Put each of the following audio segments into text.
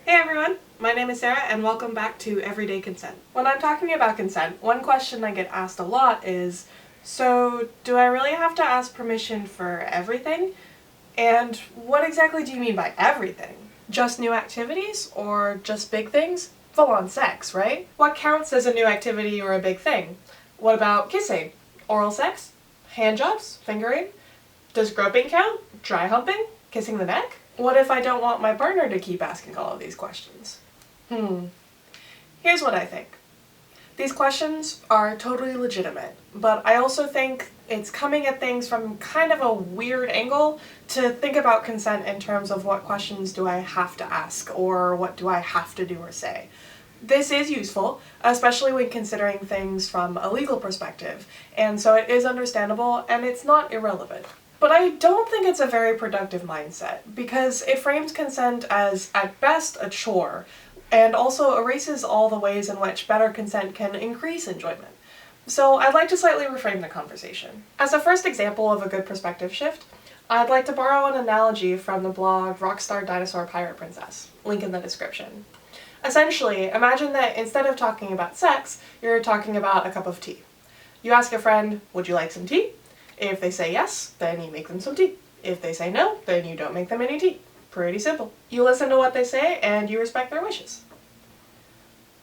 Hey everyone, my name is Sarah and welcome back to Everyday Consent. When I'm talking about consent, one question I get asked a lot is, so do I really have to ask permission for everything? And what exactly do you mean by everything? Just new activities or just big things? Full-on sex, right? What counts as a new activity or a big thing? What about kissing? Oral sex? Handjobs? Fingering? Does groping count? Dry humping? Kissing the neck? What if I don't want my partner to keep asking all of these questions? Here's what I think. These questions are totally legitimate, but I also think it's coming at things from kind of a weird angle to think about consent in terms of what questions do I have to ask or what do I have to do or say. This is useful, especially when considering things from a legal perspective, and so it is understandable and it's not irrelevant. But I don't think it's a very productive mindset, because it frames consent as, at best, a chore, and also erases all the ways in which better consent can increase enjoyment. So I'd like to slightly reframe the conversation. As a first example of a good perspective shift, I'd like to borrow an analogy from the blog Rockstar Dinosaur Pirate Princess, link in the description. Essentially, imagine that instead of talking about sex, you're talking about a cup of tea. You ask a friend, would you like some tea? If they say yes, then you make them some tea. If they say no, then you don't make them any tea. Pretty simple. You listen to what they say and you respect their wishes.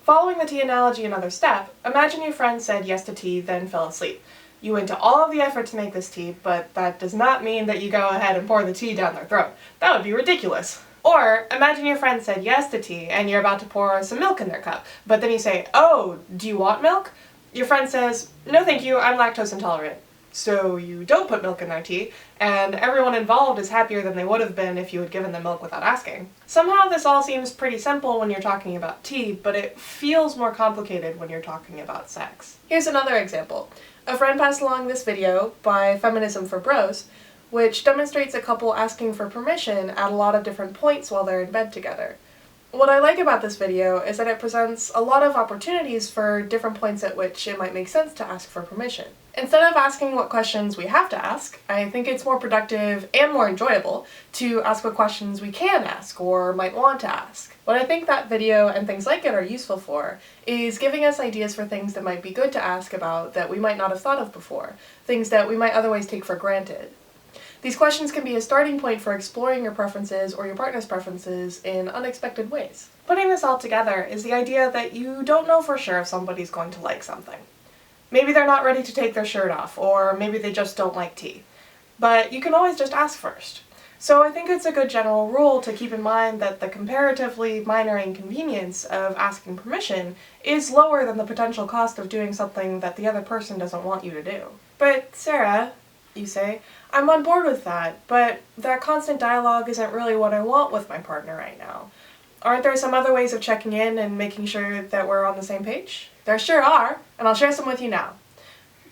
Following the tea analogy another step, imagine your friend said yes to tea, then fell asleep. You went to all of the effort to make this tea, but that does not mean that you go ahead and pour the tea down their throat. That would be ridiculous. Or, imagine your friend said yes to tea and you're about to pour some milk in their cup, but then you say, oh, do you want milk? Your friend says, no thank you, I'm lactose intolerant. So you don't put milk in their tea, and everyone involved is happier than they would have been if you had given them milk without asking. Somehow this all seems pretty simple when you're talking about tea, but it feels more complicated when you're talking about sex. Here's another example. A friend passed along this video by Feminism for Bros, which demonstrates a couple asking for permission at a lot of different points while they're in bed together. What I like about this video is that it presents a lot of opportunities for different points at which it might make sense to ask for permission. Instead of asking what questions we have to ask, I think it's more productive and more enjoyable to ask what questions we can ask or might want to ask. What I think that video and things like it are useful for is giving us ideas for things that might be good to ask about that we might not have thought of before, things that we might otherwise take for granted. These questions can be a starting point for exploring your preferences or your partner's preferences in unexpected ways. Putting this all together is the idea that you don't know for sure if somebody's going to like something. Maybe they're not ready to take their shirt off, or maybe they just don't like tea. But you can always just ask first. So I think it's a good general rule to keep in mind that the comparatively minor inconvenience of asking permission is lower than the potential cost of doing something that the other person doesn't want you to do. But Sarah, you say, I'm on board with that, but that constant dialogue isn't really what I want with my partner right now. Aren't there some other ways of checking in and making sure that we're on the same page? There sure are, and I'll share some with you now.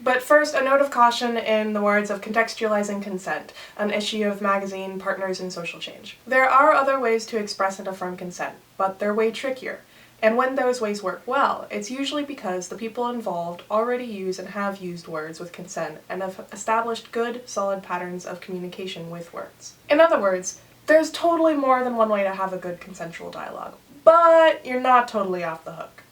But first, a note of caution in the words of Contextualizing Consent, an issue of magazine Partners in Social Change. There are other ways to express and affirm consent, but they're way trickier. And when those ways work well, it's usually because the people involved already use and have used words with consent and have established good, solid patterns of communication with words. In other words, there's totally more than one way to have a good consensual dialogue, but you're not totally off the hook.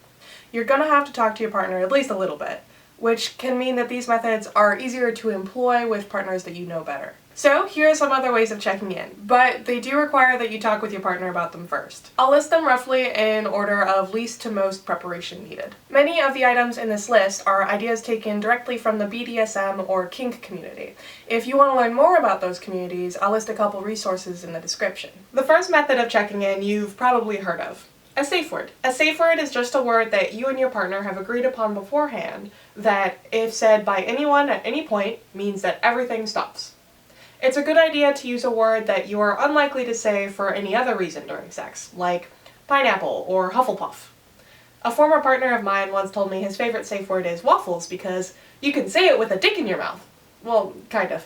You're gonna have to talk to your partner at least a little bit, which can mean that these methods are easier to employ with partners that you know better. So here are some other ways of checking in, but they do require that you talk with your partner about them first. I'll list them roughly in order of least to most preparation needed. Many of the items in this list are ideas taken directly from the BDSM or kink community. If you want to learn more about those communities, I'll list a couple resources in the description. The first method of checking in you've probably heard of. A safe word. A safe word is just a word that you and your partner have agreed upon beforehand that, if said by anyone at any point, means that everything stops. It's a good idea to use a word that you are unlikely to say for any other reason during sex, like pineapple or Hufflepuff. A former partner of mine once told me his favorite safe word is waffles because you can say it with a dick in your mouth. Well, kind of.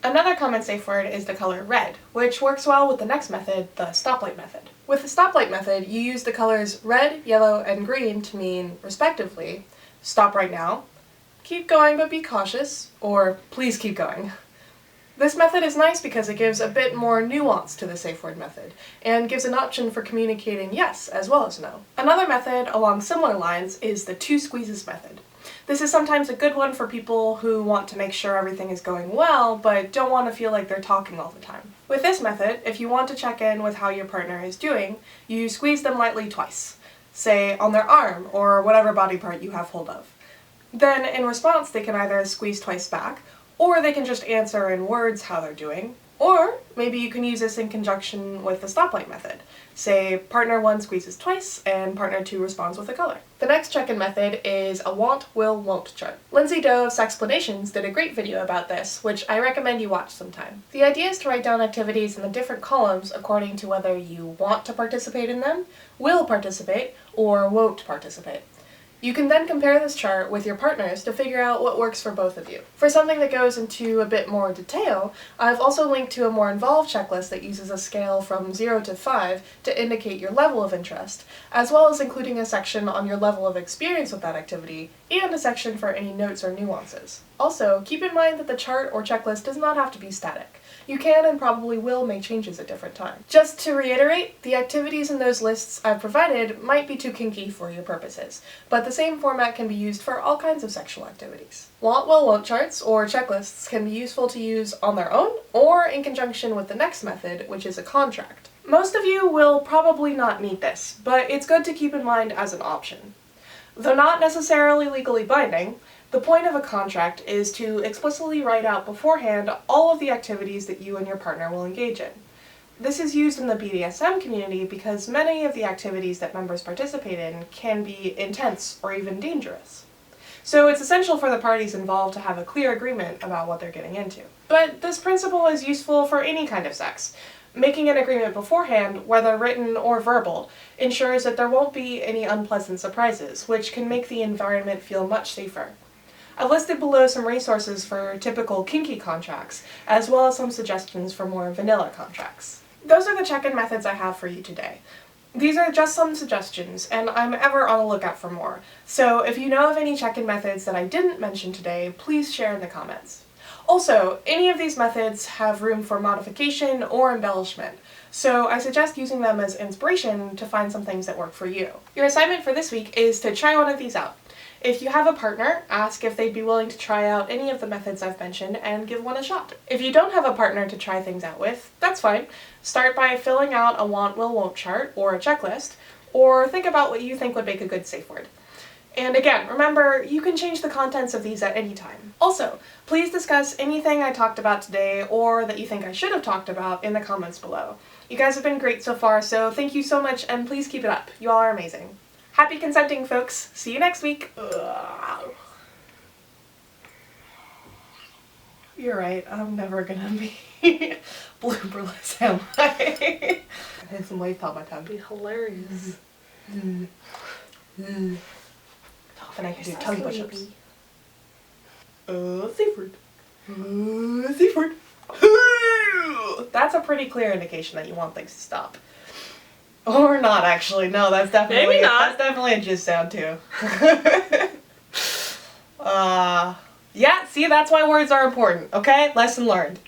Another common safe word is the color red, which works well with the next method, the stoplight method. With the stoplight method, you use the colors red, yellow, and green to mean, respectively, stop right now, keep going but be cautious, or please keep going. This method is nice because it gives a bit more nuance to the safe word method, and gives an option for communicating yes as well as no. Another method along similar lines is the 2 squeezes method. This is sometimes a good one for people who want to make sure everything is going well, but don't want to feel like they're talking all the time. With this method, if you want to check in with how your partner is doing, you squeeze them lightly twice, say on their arm or whatever body part you have hold of. Then, in response, they can either squeeze twice back, or they can just answer in words how they're doing, or maybe you can use this in conjunction with the stoplight method. Say, partner 1 squeezes twice, and partner 2 responds with a color. The next check-in method is a want, will, won't chart. Lindsay Doe of Sexplanations did a great video about this, which I recommend you watch sometime. The idea is to write down activities in the different columns according to whether you want to participate in them, will participate, or won't participate. You can then compare this chart with your partners to figure out what works for both of you. For something that goes into a bit more detail, I've also linked to a more involved checklist that uses a scale from 0 to 5 to indicate your level of interest, as well as including a section on your level of experience with that activity, and a section for any notes or nuances. Also, keep in mind that the chart or checklist does not have to be static. You can and probably will make changes at different times. Just to reiterate, the activities in those lists I've provided might be too kinky for your purposes, but the same format can be used for all kinds of sexual activities. Want, will, won't charts or checklists can be useful to use on their own or in conjunction with the next method, which is a contract. Most of you will probably not need this, but it's good to keep in mind as an option. Though not necessarily legally binding, the point of a contract is to explicitly write out beforehand all of the activities that you and your partner will engage in. This is used in the BDSM community because many of the activities that members participate in can be intense or even dangerous. So it's essential for the parties involved to have a clear agreement about what they're getting into. But this principle is useful for any kind of sex. Making an agreement beforehand, whether written or verbal, ensures that there won't be any unpleasant surprises, which can make the environment feel much safer. I've listed below some resources for typical kinky contracts, as well as some suggestions for more vanilla contracts. Those are the check-in methods I have for you today. These are just some suggestions, and I'm ever on the lookout for more, so if you know of any check-in methods that I didn't mention today, please share in the comments. Also, any of these methods have room for modification or embellishment, so I suggest using them as inspiration to find some things that work for you. Your assignment for this week is to try one of these out. If you have a partner, ask if they'd be willing to try out any of the methods I've mentioned and give one a shot. If you don't have a partner to try things out with, that's fine. Start by filling out a want, will, won't chart or a checklist, or think about what you think would make a good safe word. And again, remember, you can change the contents of these at any time. Also, please discuss anything I talked about today or that you think I should have talked about in the comments below. You guys have been great so far, so thank you so much and please keep it up. You all are amazing. Happy consenting, folks. See you next week. Ugh. You're right, I'm never gonna be blooperless, am I? I had some wave on my tongue. It'd be hilarious. Then I can do tongue push-ups. Safe word. Safe word. That's a pretty clear indication that you want things to stop. Or not, actually. No, that's definitely Maybe not. That's definitely a jizz sound too. Yeah, see, that's why words are important, okay? Lesson learned.